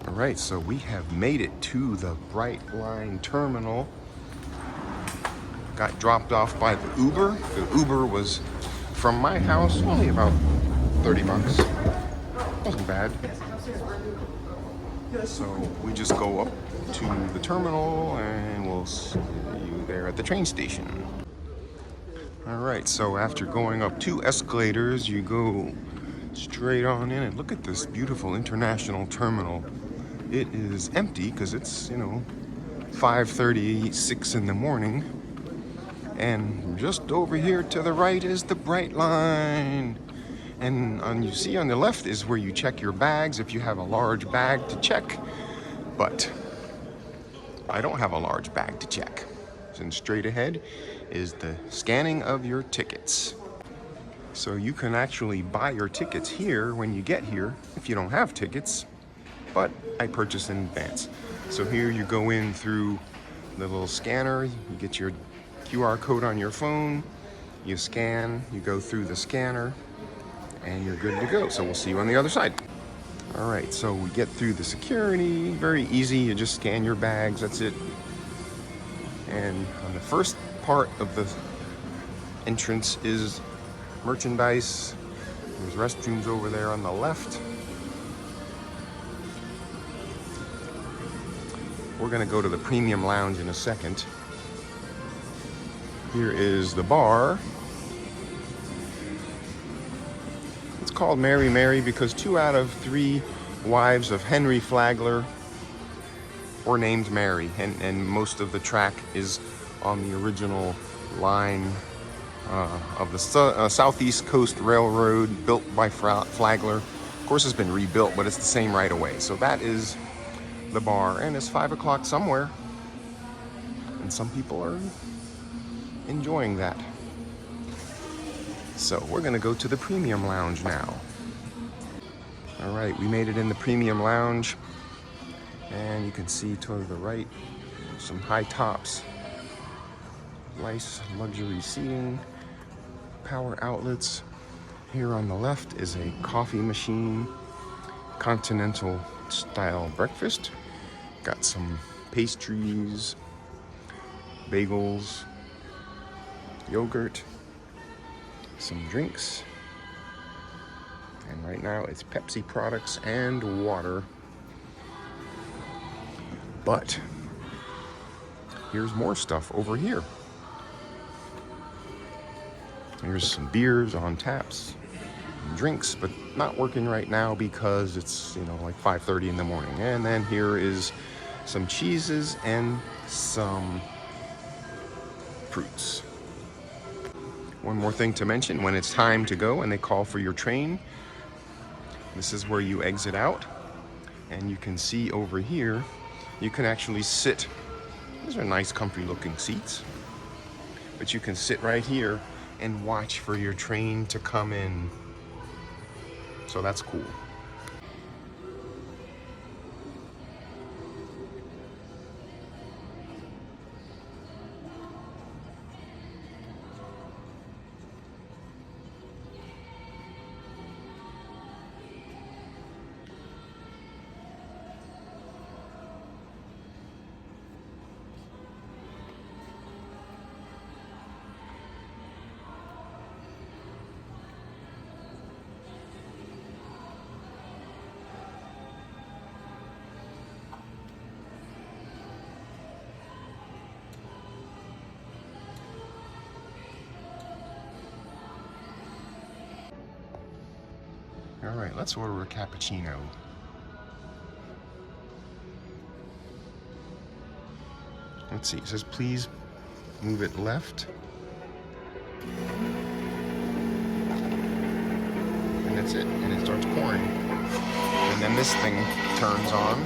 All right, so we have made it to the Brightline terminal. Got dropped off by the Uber. The Uber was from my house, only about 30 bucks. Wasn't bad. So we just go up to the terminal and we'll see you there at the train station. All right, so after going up 2 escalators, you go straight on in and look at this beautiful international terminal. It is empty because it's, 5:36 in the morning. And just over here to the right is the Brightline. And you see on the left is where you check your bags if you have a large bag to check. But I don't have a large bag to check. And straight ahead is the scanning of your tickets. So you can actually buy your tickets here when you get here if you don't have tickets, but I purchased in advance. So here you go in through the little scanner, you get your QR code on your phone, you scan, you go through the scanner, and you're good to go. So we'll see you on the other side. All right, so we get through the security, very easy, you just scan your bags, that's it. And on the first part of the entrance is merchandise. There's restrooms over there on the left. We're gonna go to the premium lounge in a second. Here is the bar. It's called Mary Mary because 2 out of 3 wives of Henry Flagler were named Mary, and most of the track is on the original line of the Southeast Coast Railroad, built by Flagler. Of course, it's been rebuilt, but it's the same right away. So that is the bar, and it's 5 o'clock somewhere, and some people are enjoying that. So we're gonna go to the premium lounge now. All right, we made it in the premium lounge, and you can see to the right some high tops, nice luxury seating, power outlets. Here on the left is a coffee machine, continental style breakfast. Got some pastries, bagels, yogurt, some drinks, and right now it's Pepsi products and water. But here's more stuff over here. Here's some beers on taps, drinks, but not working right now because it's, like 5:30 in the morning. And then here is some cheeses and some fruits. One more thing to mention, when it's time to go and they call for your train, this is where you exit out, and you can see over here, you can actually sit. These are nice, comfy looking seats, but you can sit right here and watch for your train to come in. So that's cool. All right, let's order a cappuccino. Let's see, it says please move it left. And that's it, and it starts pouring. And then this thing turns on.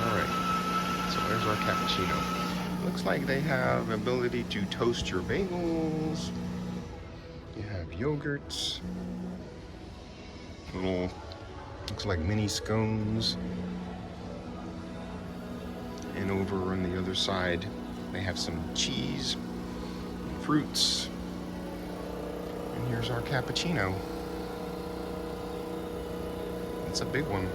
All right, so there's our cappuccino. Looks like they have ability to toast your bagels. You have yogurts. Little, looks like mini scones. And over on the other side, they have some cheese, fruits. And here's our cappuccino. It's a big one.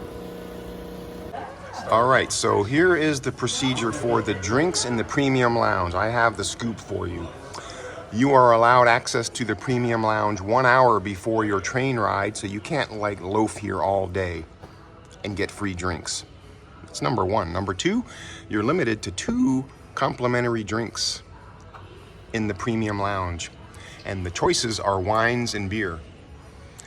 All right, so here is the procedure for the drinks in the premium lounge. I have the scoop for you. You are allowed access to the premium lounge 1 hour before your train ride, so you can't like loaf here all day and get free drinks. That's number one. Number two, you're limited to 2 complimentary drinks in the premium lounge, and the choices are wines and beer.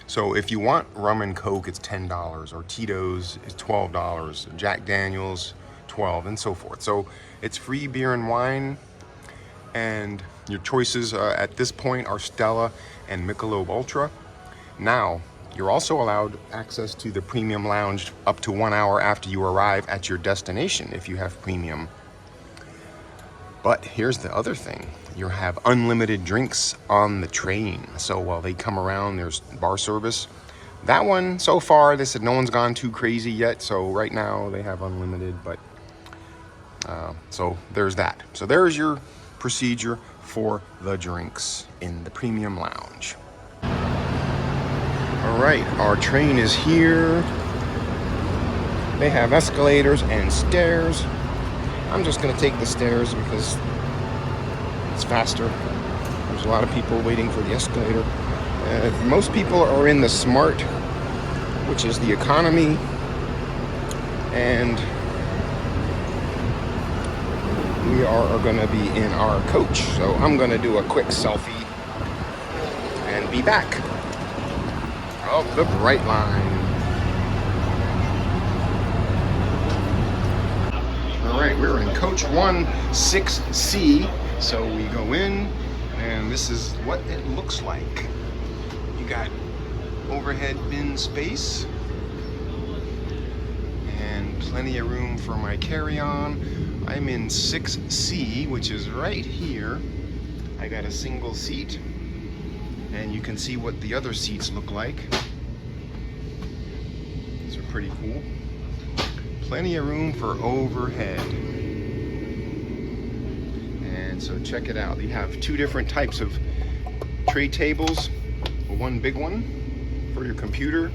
So if you want rum and Coke, it's $10, or Tito's is $12, Jack Daniel's $12, and so forth. So it's free beer and wine, and your choices at this point are Stella and Michelob Ultra. Now, you're also allowed access to the premium lounge up to 1 hour after you arrive at your destination if you have premium. But here's the other thing. You have unlimited drinks on the train. So while they come around, there's bar service. That one, so far, they said no one's gone too crazy yet. So right now they have unlimited, but so there's that. So there's your procedure for the drinks in the premium lounge. All right, our train is here. They have escalators and stairs. I'm just gonna take the stairs because it's faster. There's a lot of people waiting for the escalator. Most people are in the Smart, which is the economy, and we are gonna be in our coach. So I'm gonna do a quick selfie and be back. Oh, the Brightline. All right, we're in coach 16C. So we go in, and this is what it looks like. You got overhead bin space and plenty of room for my carry-on. I'm in 6C, which is right here. I got a single seat, and you can see what the other seats look like. These are pretty cool. Plenty of room for overhead. And so check it out. You have 2 different types of tray tables. One big one for your computer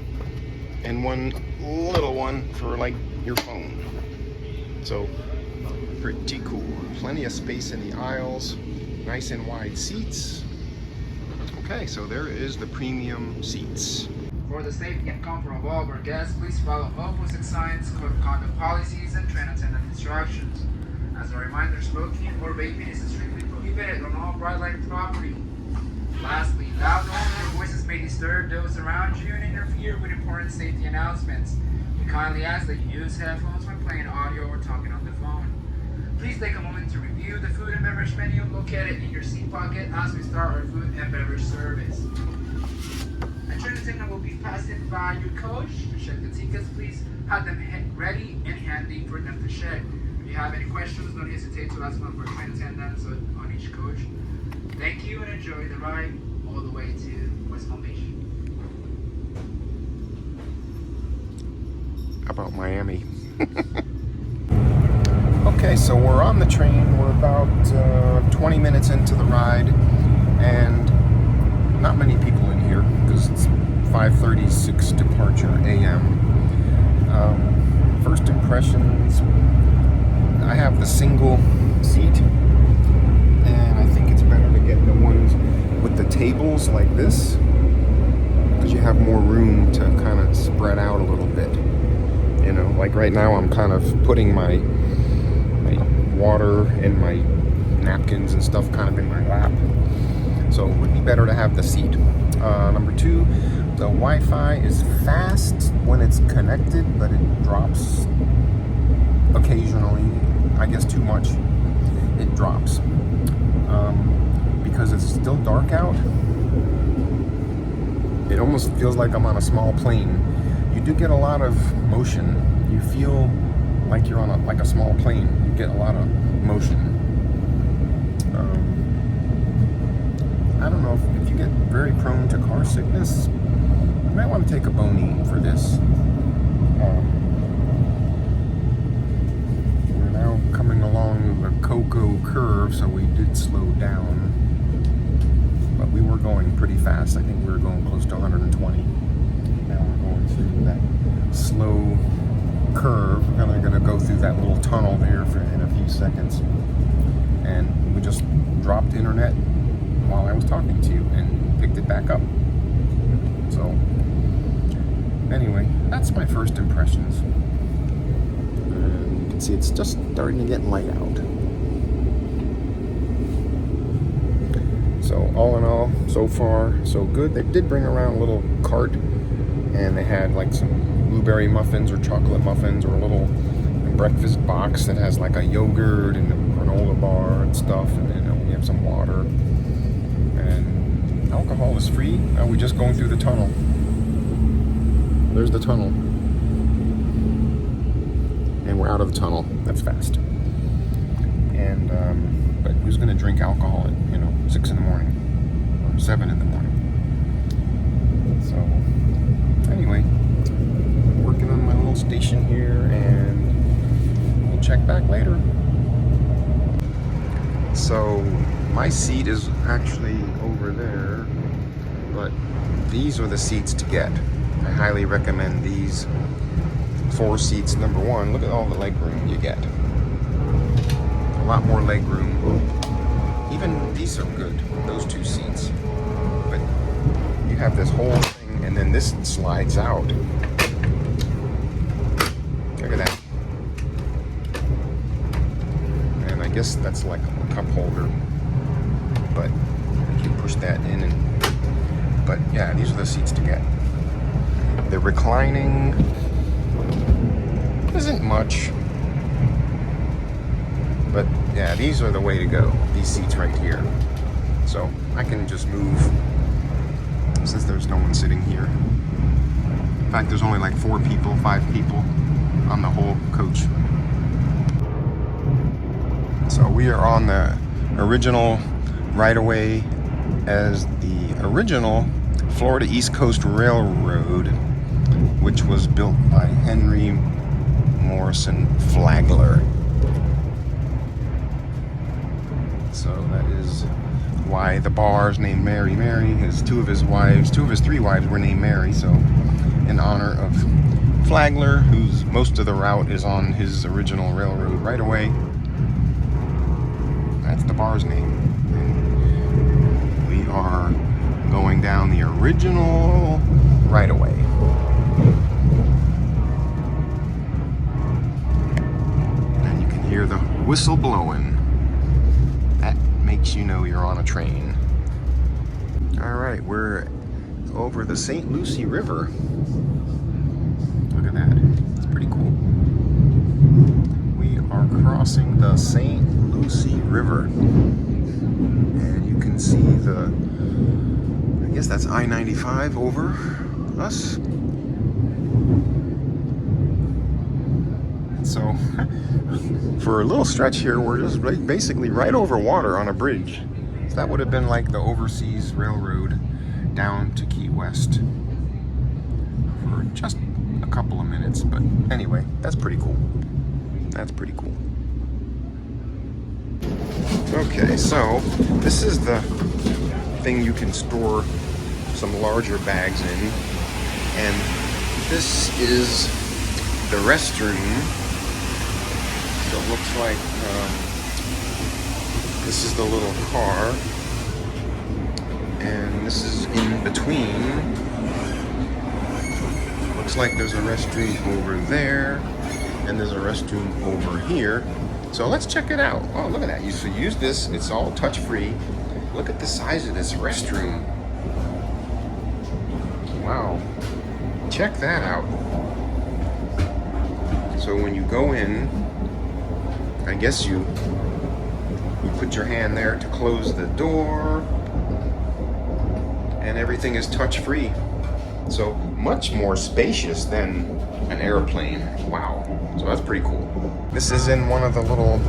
and one little one for like your phone. So pretty cool. Plenty of space in the aisles. Nice and wide seats. Okay, so there is the premium seats. For the safety and comfort of all of our guests, please follow opposite signs, code of conduct policies, and train attendant instructions. As a reminder, smoking or vaping is strictly prohibited on all Brightline property. Lastly, loud noise or voices may disturb those around you and interfere with important safety announcements. We kindly ask that you use headphones when playing audio or talking on the phone. Please take a moment to review the food and beverage menu located in your seat pocket as we start our food and beverage service. A train attendant will be passing by your coach to check the tickets. Please have them ready and handy for them to check. If you have any questions, don't hesitate to ask one of our train attendants on each coach. Thank you and enjoy the ride all the way to West Palm Beach. How about Miami? Okay, so we're on the train. We're about 20 minutes into the ride, and not many people in here because it's 5:36 departure a.m. First impressions, I have the single seat, and I think it's better to get the ones with the tables like this because you have more room to kind of spread out a little bit. You know, like right now I'm kind of putting my water and my napkins and stuff kind of in my lap. So it would be better to have the seat. Number 2, the Wi-Fi is fast when it's connected, but it drops occasionally. I guess too much. It drops. Because it's still dark out, it almost feels like I'm on a small plane. You do get a lot of motion. You feel like you're on a small plane. You get a lot of motion. I don't know if you get very prone to car sickness, you might want to take a bone for this. We're now coming along the Cocoa curve, so we did slow down, but we were going pretty fast. I think we were going close to 120. Now we're going through that slow curve. We're kind of gonna go through that little tunnel there in a few seconds. And we just dropped internet while I was talking to you and picked it back up. So anyway, that's my first impressions. And you can see it's just starting to get light out. So all in all, so far, so good. They did bring around a little cart, and they had like some blueberry muffins or chocolate muffins, or a little breakfast box that has like a yogurt and a granola bar and stuff, and then we have some water. And alcohol is free. Now we're just going through the tunnel. There's the tunnel. And we're out of the tunnel. That's fast. And, but who's going to drink alcohol at, 6 in the morning? Or 7 in the morning? So, anyway, working on my little station here, and we'll check back later. So, my seat is actually over there, but these are the seats to get. I highly recommend these 4 seats. Number one, look at all the leg room you get. A lot more leg room. Even these are good, those 2 seats. But you have this whole thing, and then this slides out. Look at that. And I guess that's like a cup holder. But you can push that in, but yeah, these are the seats to get. The reclining isn't much, but yeah, these are the way to go. These seats right here. So I can just move, since there's no one sitting here. In fact, there's only like 4 people, 5 people on the whole coach. So we are on the original right-of-way as the original Florida East Coast Railroad, which was built by Henry Morrison Flagler. So that is why the bar is named Mary Mary. Two of his 3 wives were named Mary, so in honor of Flagler, whose most of the route is on his original railroad right-of-way. That's the bar's name. And we are going down the original right-of-way. And you can hear the whistle blowing. That makes you know you're on a train. All right, we're over the St. Lucie River. Look at that. It's pretty cool. We are crossing the St. Lucie River. And you can see I guess that's I-95 over us. So, for a little stretch here, we're just basically right over water on a bridge. So that would have been like the overseas railroad down to Key West for just a couple of minutes. But anyway, that's pretty cool. That's pretty cool. Okay, so this is the thing you can store some larger bags in, and this is the restroom. So it looks like this is the little car, and this is in between. Looks like there's a restroom over there, and there's a restroom over here. So let's check it out. Oh, look at that. You should use this. It's all touch-free. Look at the size of this restroom. Wow. Check that out. So when you go in, I guess you put your hand there to close the door, and everything is touch-free. So much more spacious than an airplane. Wow. So that's pretty cool. This is in one of the little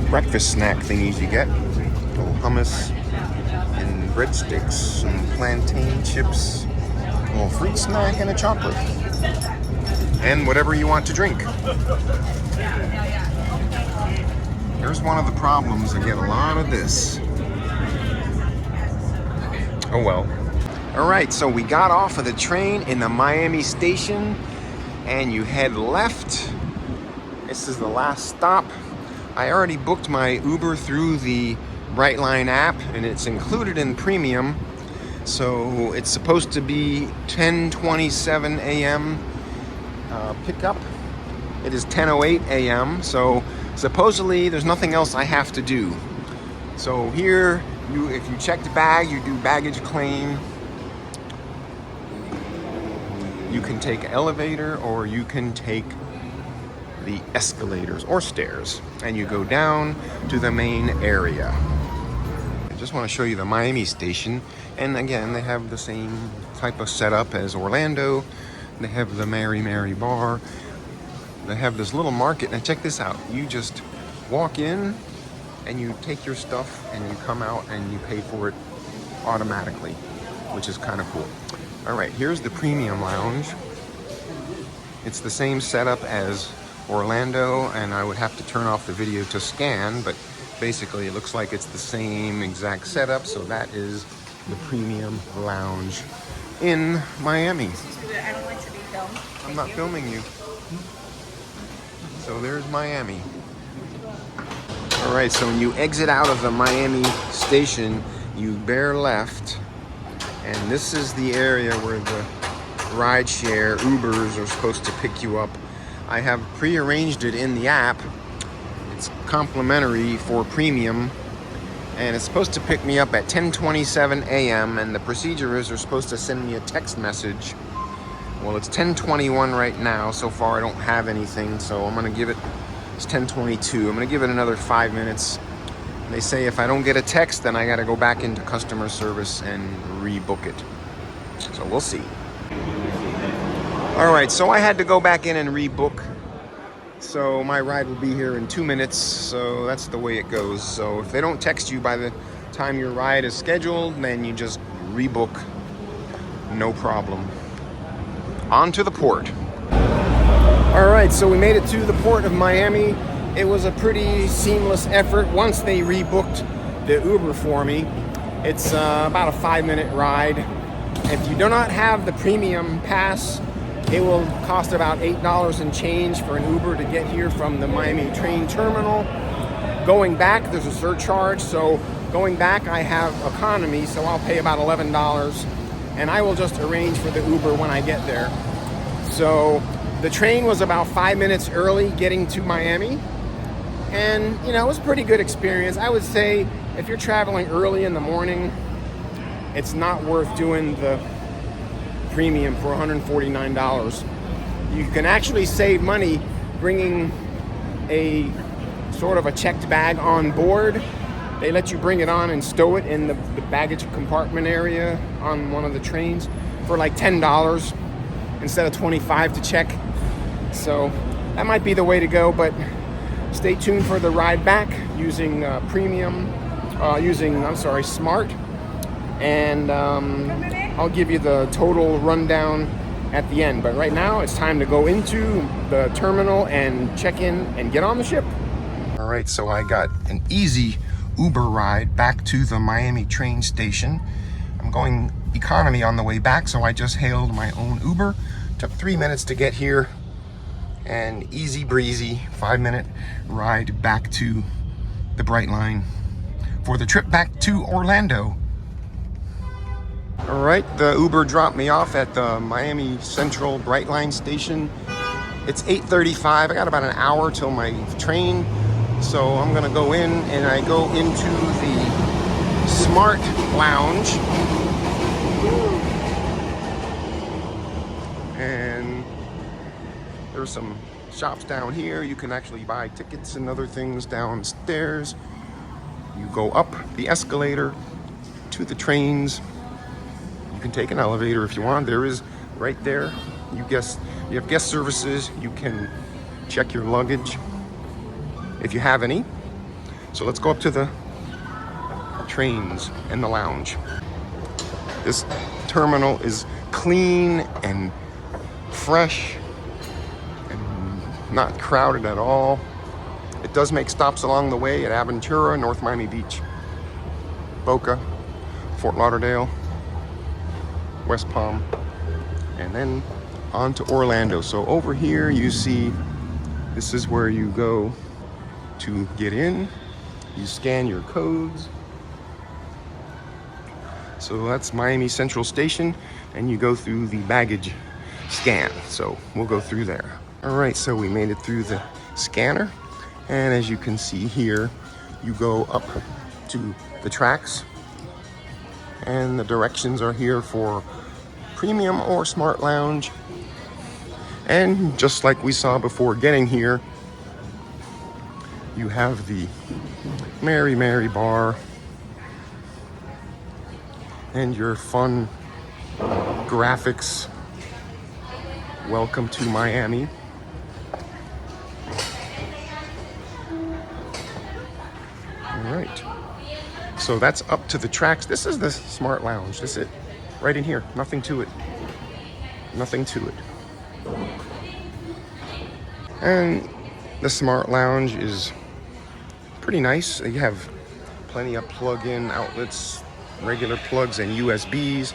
breakfast snack thingies you get. Little hummus and breadsticks and plantain chips, a little fruit snack, and a chocolate. And whatever you want to drink. Here's one of the problems. I get a lot of this. Oh well. All right, so we got off of the train in the Miami station and you head left. This is the last stop. I already booked my Uber through the Brightline app and it's included in premium. So it's supposed to be 10:27 a.m. Pickup. It is 10:08 a.m. So supposedly there's nothing else I have to do. So here, if you check the bag, you do baggage claim. You can take elevator or you can take the escalators or stairs and you go down to the main area. I just want to show you the Miami station, and again they have the same type of setup as Orlando. They have the Mary Mary bar. They have this little market. Now check this out. You just walk in and you take your stuff and you come out and you pay for it automatically, which is kind of cool. All right, here's the premium lounge. It's the same setup as Orlando, and I would have to turn off the video to scan, but basically it looks like it's the same exact setup. So that is the premium lounge in Miami. Excuse me, I don't like to be filmed. I'm not filming you. So there's Miami. All right, so when you exit out of the Miami station, you bear left, and this is the area where the rideshare Ubers are supposed to pick you up. I have pre-arranged it in the app. It's complimentary for premium, and it's supposed to pick me up at 10:27 a.m. and the procedure is they're supposed to send me a text message. Well, it's 10:21 right now. So far I don't have anything, so I'm gonna give it, it's 10:22. I'm gonna give it another 5 minutes. They say if I don't get a text, then I gotta go back into customer service and rebook it. So we'll see. All right, so I had to go back in and rebook. So my ride will be here in 2 minutes. So that's the way it goes. So if they don't text you by the time your ride is scheduled, then you just rebook, no problem. On to the port. All right, so we made it to the port of Miami. It was a pretty seamless effort once they rebooked the Uber for me. It's about a 5-minute ride. If you do not have the premium pass, it will cost about $8 and change for an Uber to get here from the Miami train terminal. Going back, there's a surcharge. So going back, I have economy, so I'll pay about $11. And I will just arrange for the Uber when I get there. So the train was about 5 minutes early getting to Miami. And, you know, it was a pretty good experience. I would say if you're traveling early in the morning, it's not worth doing the premium for $149. You can actually save money bringing a sort of a checked bag on board. They let you bring it on and stow it in the baggage compartment area on one of the trains for like $10 instead of $25 to check. So that might be the way to go, but stay tuned for the ride back using Smart. And I'll give you the total rundown at the end. But right now it's time to go into the terminal and check in and get on the ship. All right, so I got an easy Uber ride back to the Miami train station. I'm going economy on the way back, so I just hailed my own Uber. Took 3 minutes to get here, and easy breezy 5-minute ride back to the Brightline for the trip back to Orlando. All right, the Uber dropped me off at the Miami Central Brightline station. It's 8:35. I got about an hour till my train. So I'm gonna go in, and I go into the Smart Lounge. And there's some shops down here. You can actually buy tickets and other things downstairs. You go up the escalator to the trains. You can take an elevator if you want. There is right there. You have guest services. You can check your luggage if you have any. So let's go up to the trains and the lounge. This terminal is clean and fresh and not crowded at all. It does make stops along the way at Aventura, North Miami Beach, Boca, Fort Lauderdale. West Palm, and then on to Orlando. So over here you see, this is where you go to get in. You scan your codes. So that's Miami Central Station, and you go through the baggage scan. So we'll go through there. All right, so we made it through the scanner, and as you can see here, you go up to the tracks, and the directions are here for premium or smart lounge. And just like we saw before getting here, you have the Mary Mary bar and your fun graphics. Welcome to Miami. All right. So that's up to the tracks. This is the smart lounge. This is it. Right in here. Nothing to it. Nothing to it. And the smart lounge is pretty nice. You have plenty of plug-in outlets, regular plugs and USBs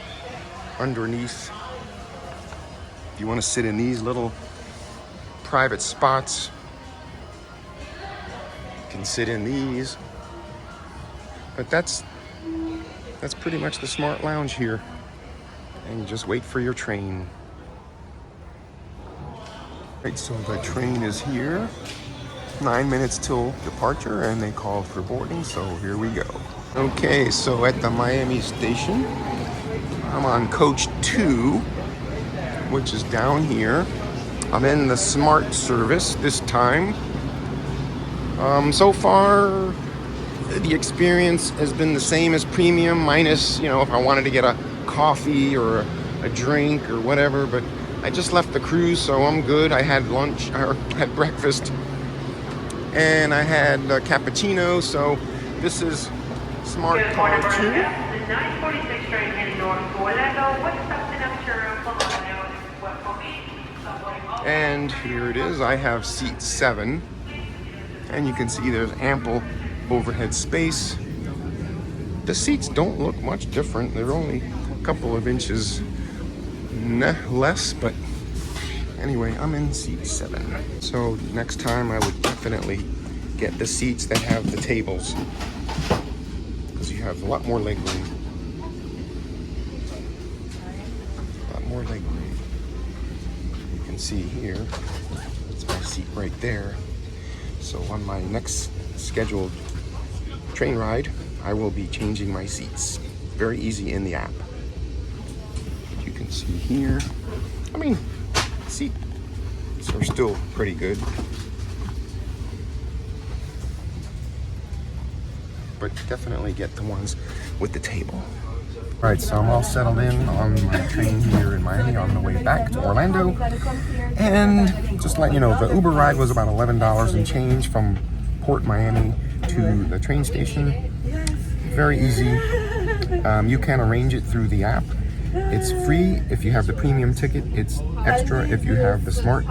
underneath. If you want to sit in these little private spots, you can sit in these. But that's pretty much the smart lounge here. And you just wait for your train. Right, so the train is here. 9 minutes till departure, and they call for boarding, so here we go. Okay, so at the Miami station, I'm on coach 2, which is down here. I'm in the smart service this time. So far, the experience has been the same as premium, minus, if I wanted to get a coffee or a drink or whatever, but I just left the cruise, so I'm good. I had lunch, or had breakfast, and I had a cappuccino, so this is Smart Car 2. The 946 train heading north to Orlando. What's stopping up to And here it is. I have seat 7, and you can see there's ample overhead space. The seats don't look much different. They're only a couple of inches less, but anyway, I'm in seat 7. So next time I would definitely get the seats that have the tables, because you have a lot more leg room. A lot more leg room. You can see here, that's my seat right there. So on my next scheduled train ride, I will be changing my seats. Very easy in the app. You can see here, I mean, seats are still pretty good, but definitely get the ones with the table. All right, so I'm all settled in on my train here in Miami on the way back to Orlando. And just to let you know, the Uber ride was about $11 and change from Port Miami to the train station. Very easy. You can arrange it through the app. It's free if you have the premium ticket. It's extra if you have the smart.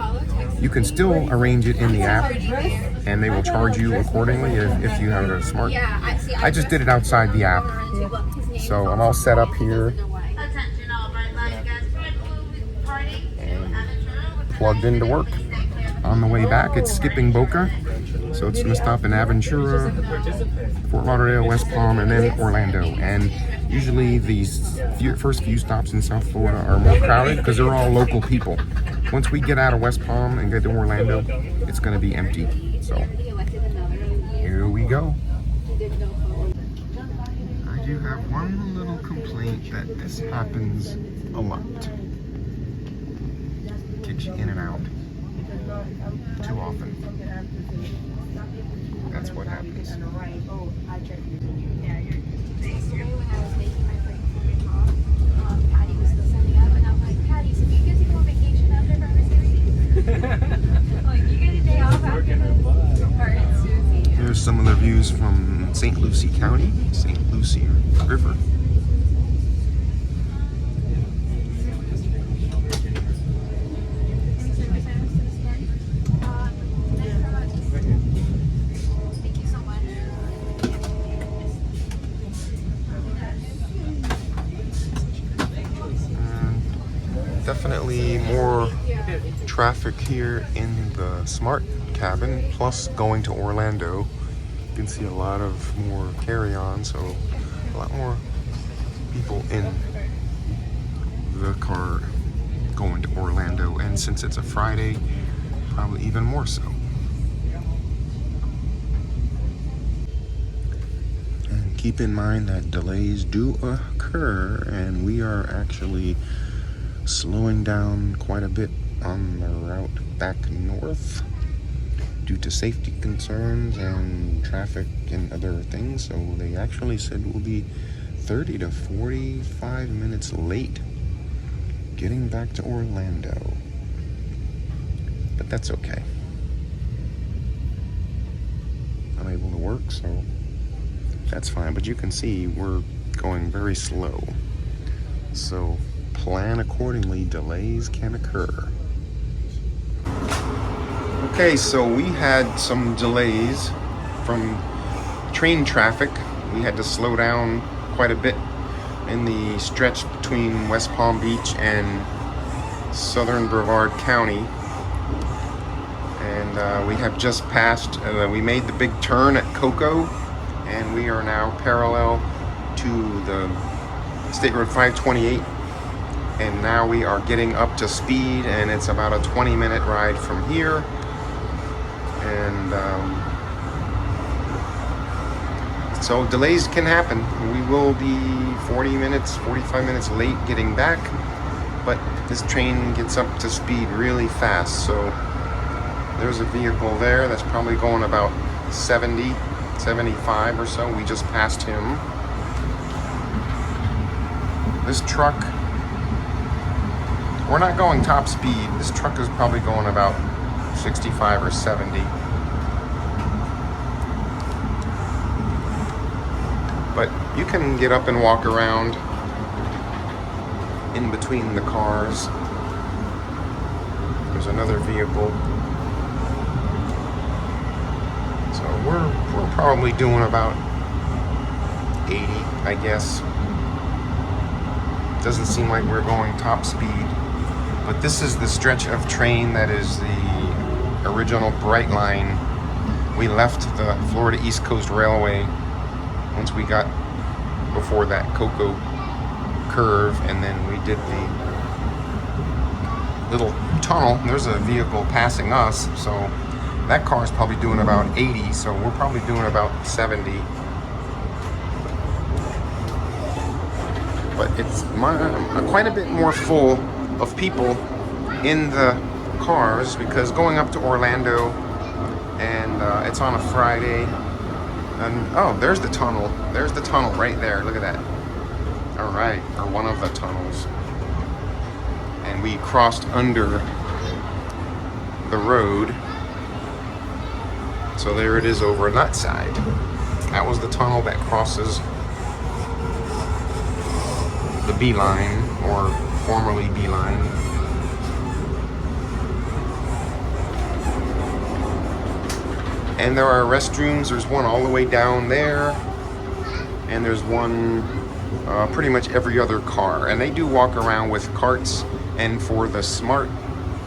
You can still arrange it in the app, and they will charge you accordingly if you have a smart. I just did it outside the app. So I'm all set up here and plugged into work. On the way back, it's skipping Boca. So it's going to stop in Aventura, Fort Lauderdale, West Palm, and then Orlando. And usually these first few stops in South Florida are more crowded because they're all local people. Once we get out of West Palm and get to Orlando, it's going to be empty. So here we go. I do have one little complaint that this happens a lot. Kicks you in and out too often. That's what happens. Here's some of the views from St. Lucie County, St. Lucie River. Definitely more traffic here in the smart cabin, plus going to Orlando. You can see a lot of more carry-on, so a lot more people in the car going to Orlando, and since it's a Friday, probably even more so. And keep in mind that delays do occur, and we are actually slowing down quite a bit on the route back north due to safety concerns and traffic and other things. So they actually said we'll be 30 to 45 minutes late getting back to Orlando. But that's okay. I'm able to work, so that's fine. But you can see we're going very slow. So plan accordingly, delays can occur. Okay, so we had some delays from train traffic. We had to slow down quite a bit in the stretch between West Palm Beach and Southern Brevard County. And we have just passed, we made the big turn at Cocoa, and we are now parallel to the State Road 528. And now we are getting up to speed, and it's about a 20-minute ride from here. And so delays can happen. We will be 40 minutes, 45 minutes late getting back, but this train gets up to speed really fast. So there's a vehicle there that's probably going about 70, 75 or so. We just passed him. This truck, we're not going top speed. This truck is probably going about 65 or 70. But you can get up and walk around in between the cars. There's another vehicle. So we're probably doing about 80, I guess. Doesn't seem like we're going top speed. But this is the stretch of train that is the original Brightline. We left the Florida East Coast Railway once we got before that Cocoa curve, and then we did the little tunnel. There's a vehicle passing us, so that car is probably doing about 80, so we're probably doing about 70. But it's quite a bit more full of people in the cars because going up to Orlando, and it's on a Friday. And oh, there's the tunnel. There's the tunnel right there. Look at that. All right, or one of the tunnels. And we crossed under the road. So there it is over on that side. That was the tunnel that crosses the B line, or formerly B line. And there are restrooms. There's one all the way down there, and there's one pretty much every other car. And they do walk around with carts, and for the smart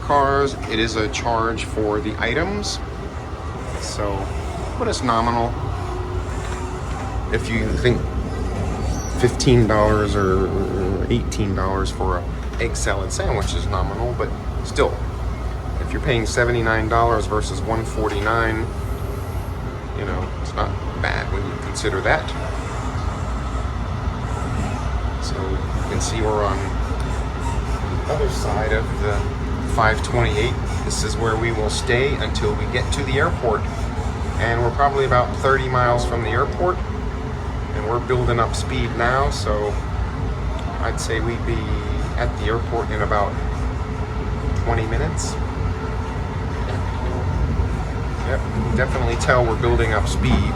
cars, it is a charge for the items. So, but it's nominal. If you think $15 or $18 for an egg salad sandwich is nominal, but still, if you're paying $79 versus $149, you know, it's not bad when you consider that. So you can see we're on the other side of the 528. This is where we will stay until we get to the airport. And we're probably about 30 miles from the airport. And we're building up speed now, so I'd say we'd be at the airport in about 20 minutes. Yep, you can definitely tell we're building up speed.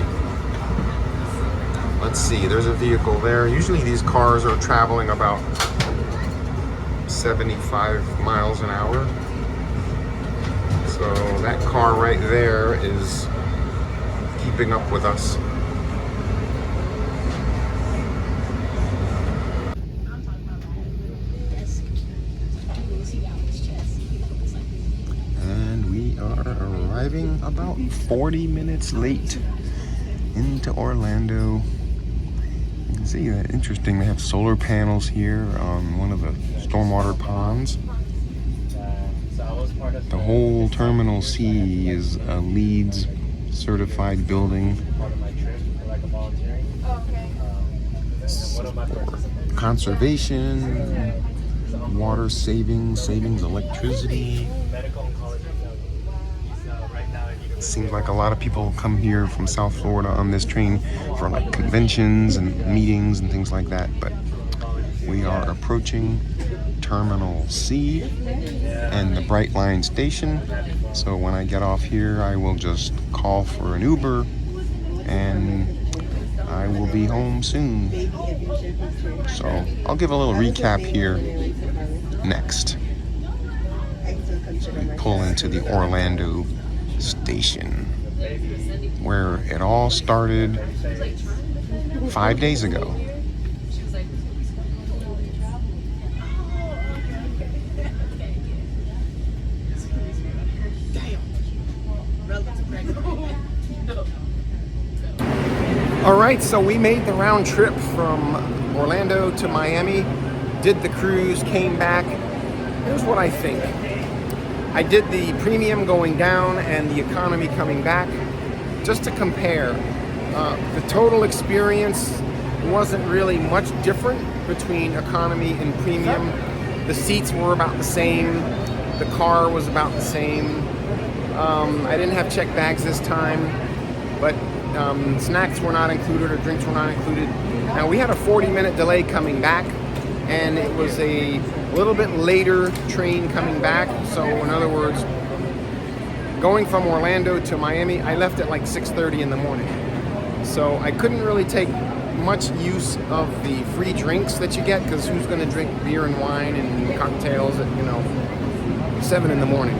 Let's see, there's a vehicle there. Usually these cars are traveling about 75 miles an hour. So that car right there is keeping up with us. arriving about 40 minutes late into Orlando. You can see that interesting. They have solar panels here on one of the stormwater ponds. The whole Terminal C is a LEED certified building. Conservation, water savings electricity. Seems like a lot of people come here from South Florida on this train for like conventions and meetings and things like that. But we are approaching Terminal C and the Brightline station. So when I get off here, I will just call for an Uber and I will be home soon. So I'll give a little recap here next. So we pull into the Orlando station where it all started 5 days ago. All right, so we made the round trip from Orlando to Miami, did the cruise, came back. Here's what I think. I did the premium going down and the economy coming back just to compare. The total experience wasn't really much different between economy and premium. The seats were about the same. The car was about the same. I didn't have checked bags this time, but snacks were not included or drinks were not included. Now we had a 40-minute delay coming back, and it was a little bit later train coming back. So in other words, going from Orlando to Miami, I left at like 6:30 in the morning. So I couldn't really take much use of the free drinks that you get, because who's going to drink beer and wine and cocktails at 7 in the morning?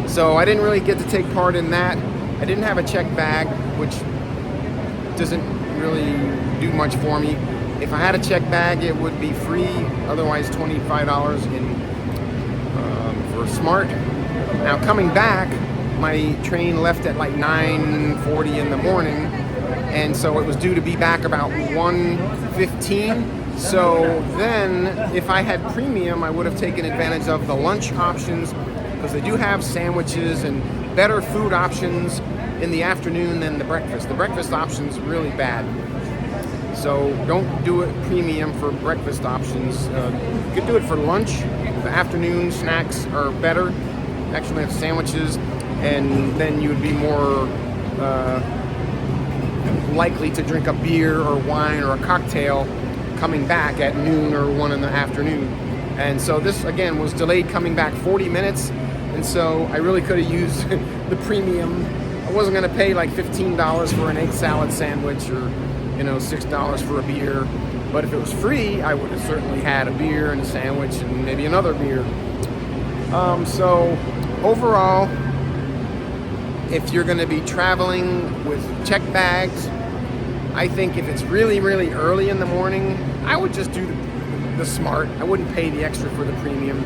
So I didn't really get to take part in that. I didn't have a check bag, which doesn't really do much for me. If I had a check bag, it would be free. Otherwise, $25 for Smart. Now coming back, my train left at like 9:40 in the morning, and so it was due to be back about 1:15. So then, if I had premium, I would have taken advantage of the lunch options, because they do have sandwiches and better food options in the afternoon than the breakfast. The breakfast option's really bad. So don't do it premium for breakfast options. You could do it for lunch. The afternoon snacks are better. Actually have sandwiches, and then you would be more likely to drink a beer or wine or a cocktail coming back at noon or 1 in the afternoon. And so this again was delayed coming back 40 minutes. And so I really could have used the premium. I wasn't going to pay like $15 for an egg salad sandwich or $6 for a beer. But if it was free, I would have certainly had a beer and a sandwich and maybe another beer. So overall, if you're going to be traveling with check bags, I think if it's really, really early in the morning, I would just do the Smart. I wouldn't pay the extra for the premium.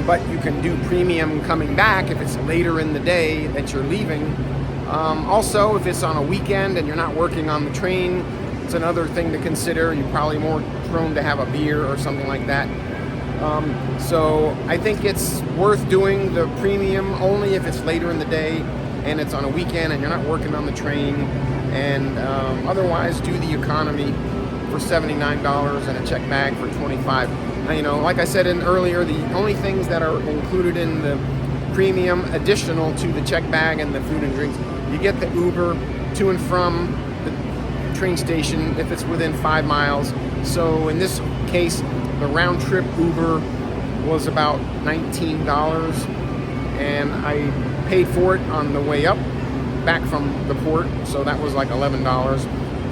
But you can do premium coming back if it's later in the day that you're leaving. Also, if it's on a weekend and you're not working on the train, it's another thing to consider. You're probably more prone to have a beer or something like that. So I think it's worth doing the premium only if it's later in the day and it's on a weekend and you're not working on the train. And otherwise, do the economy for $79 and a check bag for $25. Now, like I said earlier, the only things that are included in the premium additional to the check bag and the food and drinks, you get the Uber to and from the train station if it's within 5 miles. So in this case, the round trip Uber was about $19, and I paid for it on the way up back from the port, so that was like $11,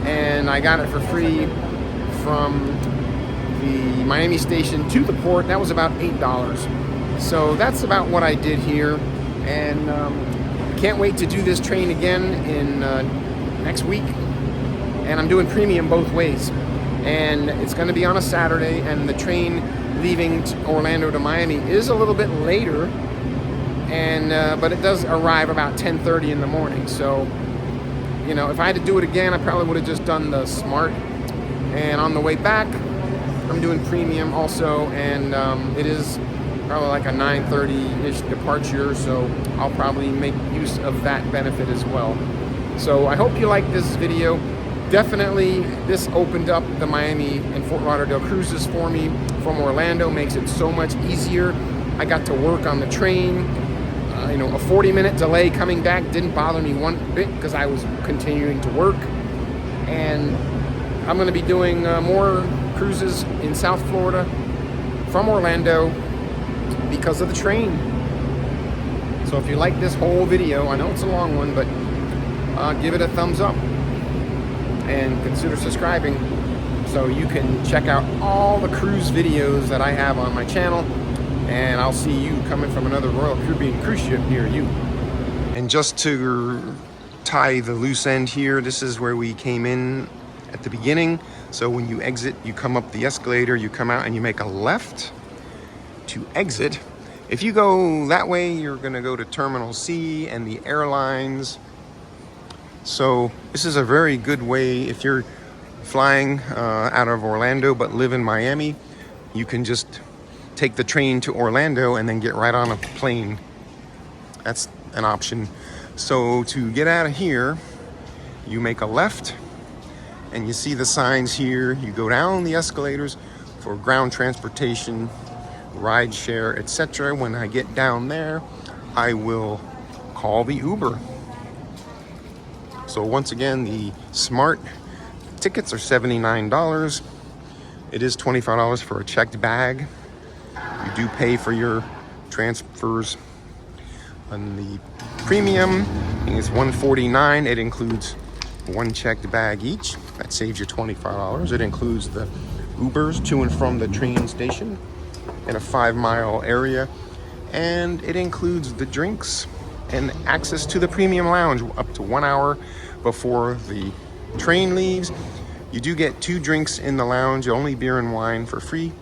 and I got it for free from the Miami station to the port. That was about $8. So that's about what I did here, and can't wait to do this train again in next week. And I'm doing premium both ways, and it's going to be on a Saturday, and the train leaving Orlando to Miami is a little bit later. and but it does arrive about 10:30 in the morning. So, you know, if I had to do it again, I probably would have just done the Smart. And on the way back, I'm doing premium also, and it is probably like a 9:30-ish departure, so I'll probably make use of that benefit as well. So I hope you like this video. Definitely, this opened up the Miami and Fort Lauderdale cruises for me from Orlando, makes it so much easier. I got to work on the train. You know, a 40-minute delay coming back didn't bother me one bit because I was continuing to work. And I'm going to be doing more cruises in South Florida from Orlando because of the train. So if you like this whole video, I know it's a long one, but give it a thumbs up and consider subscribing so you can check out all the cruise videos that I have on my channel. And I'll see you coming from another Royal Caribbean cruise ship near you. And just to tie the loose end here, this is where we came in at the beginning. So when you exit, you come up the escalator, you come out and you make a left to exit. If you go that way, you're gonna go to Terminal C and the airlines. So this is a very good way if you're flying out of Orlando but live in Miami. You can just take the train to Orlando and then get right on a plane. That's an option. So to get out of here, you make a left and you see the signs here. You go down the escalators for ground transportation, ride share, etc. When I get down there, I will call the Uber. So once again, the Smart tickets are $79. It is $25 for a checked bag. You do pay for your transfers. On the premium, it's $149. It includes one checked bag each. That saves you $25. It includes the Ubers to and from the train station in a 5-mile area. And it includes the drinks and access to the premium lounge up to 1 hour before the train leaves. You do get 2 drinks in the lounge, only beer and wine for free.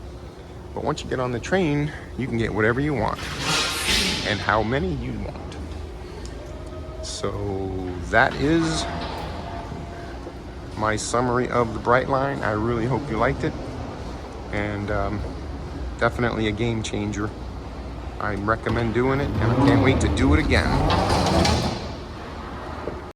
But once you get on the train, you can get whatever you want and how many you want. So that is my summary of the Brightline. I really hope you liked it, and definitely a game changer. I recommend doing it, and I can't wait to do it again.